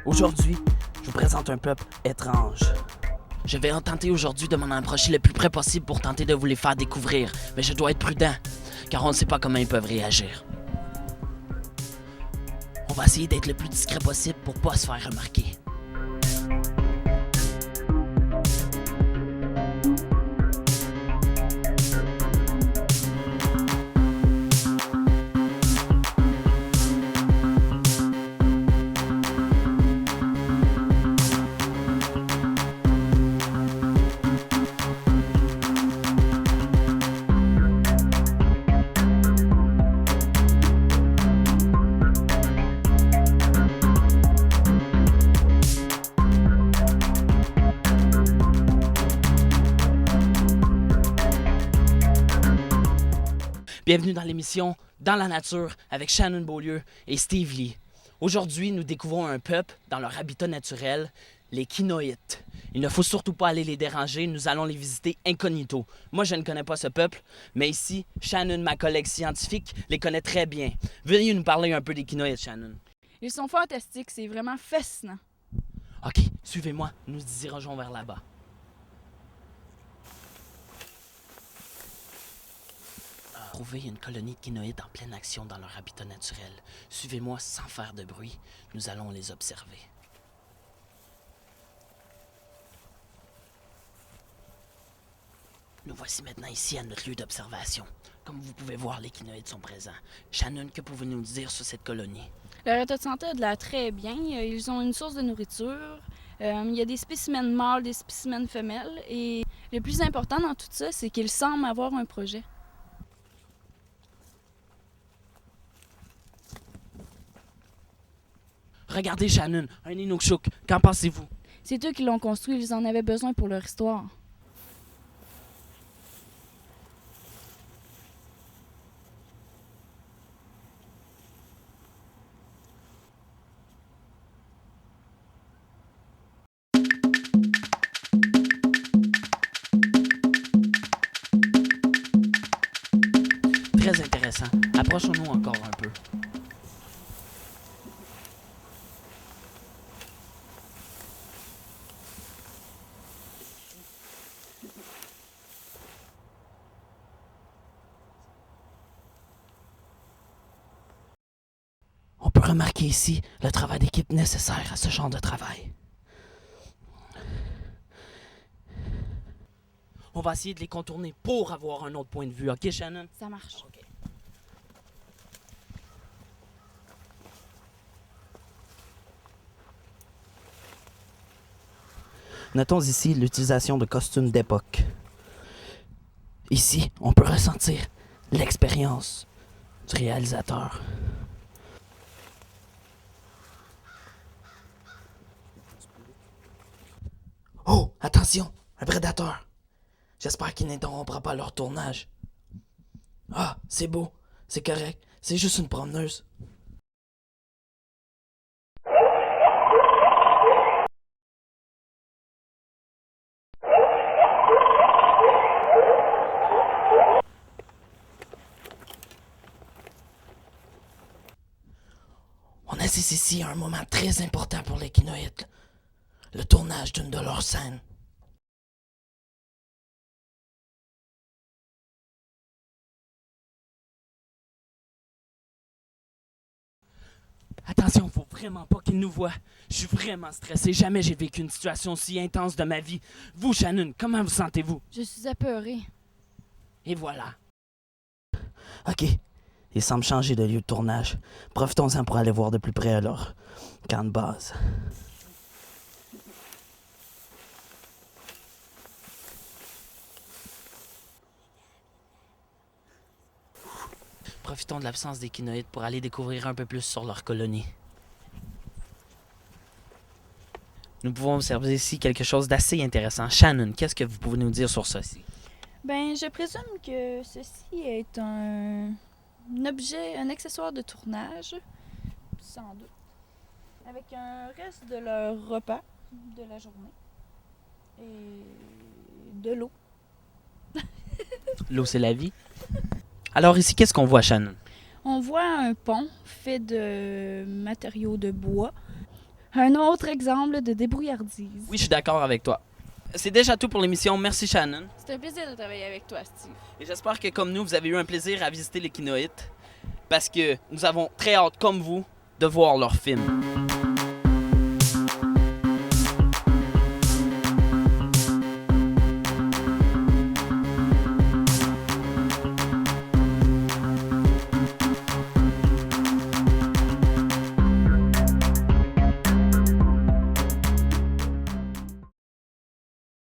Aujourd'hui, je vous présente un peuple étrange. Je vais tenter aujourd'hui de m'en approcher le plus près possible pour tenter de vous les faire découvrir, mais je dois être prudent, car on ne sait pas comment ils peuvent réagir. On va essayer d'être le plus discret possible pour pas se faire remarquer. Bienvenue dans l'émission Dans la nature avec Shannon Beaulieu et Steve Lee. Aujourd'hui, nous découvrons un peuple dans leur habitat naturel, les Kinoïtes. Il ne faut surtout pas aller les déranger, nous allons les visiter incognito. Moi, je ne connais pas ce peuple, mais ici, Shannon, ma collègue scientifique, les connaît très bien. Veuillez nous parler un peu des Kinoïtes, Shannon. Ils sont fantastiques, c'est vraiment fascinant. OK, suivez-moi, nous nous dirigeons vers là-bas. Trouver une colonie de Kinoïdes en pleine action dans leur habitat naturel. Suivez-moi sans faire de bruit. Nous allons les observer. Nous voici maintenant ici à notre lieu d'observation. Comme vous pouvez voir, les Kinoïdes sont présents. Shannon, que pouvez-vous nous dire sur cette colonie? Leur état de santé a de l'air très bien. Ils ont une source de nourriture. Il y a des spécimens mâles, des spécimens femelles. Et le plus important dans tout ça, c'est qu'ils semblent avoir un projet. Regardez, Shannon, un Inukshuk. Qu'en pensez-vous? C'est eux qui l'ont construit, ils en avaient besoin pour leur histoire. Très intéressant. Approchons-nous encore un peu. On peut remarquer ici le travail d'équipe nécessaire à ce genre de travail. On va essayer de les contourner pour avoir un autre point de vue. OK, Shannon? Ça marche. OK. Notons ici l'utilisation de costumes d'époque. Ici, on peut ressentir l'expérience du réalisateur. Oh, attention, un prédateur. J'espère qu'il n'interrompra pas leur tournage. Ah, c'est beau, c'est correct, c'est juste une promeneuse. On assiste ici à un moment très important pour les Kinoïdes, le tournage d'une de leurs scènes. Attention, faut vraiment pas qu'ils nous voient. Je suis vraiment stressé. Jamais j'ai vécu une situation aussi intense de ma vie. Vous, Shannon, comment vous sentez-vous? Je suis apeurée. Et voilà. OK. Ils semblent changer de lieu de tournage. Profitons-en pour aller voir de plus près leur camp de base. Profitons de l'absence des Kinoïdes pour aller découvrir un peu plus sur leur colonie. Nous pouvons observer ici quelque chose d'assez intéressant. Shannon, qu'est-ce que vous pouvez nous dire sur ceci? Ben, je présume que ceci est un objet, un accessoire de tournage, sans doute, avec un reste de leur repas de la journée et de l'eau. L'eau, c'est la vie. Alors ici, qu'est-ce qu'on voit, Shannon? On voit un pont fait de matériaux de bois. Un autre exemple de débrouillardise. Oui, je suis d'accord avec toi. C'est déjà tout pour l'émission. Merci Shannon. C'était un plaisir de travailler avec toi, Steve. Et j'espère que comme nous, vous avez eu un plaisir à visiter les Kinoïtes parce que nous avons très hâte, comme vous, de voir leurs films.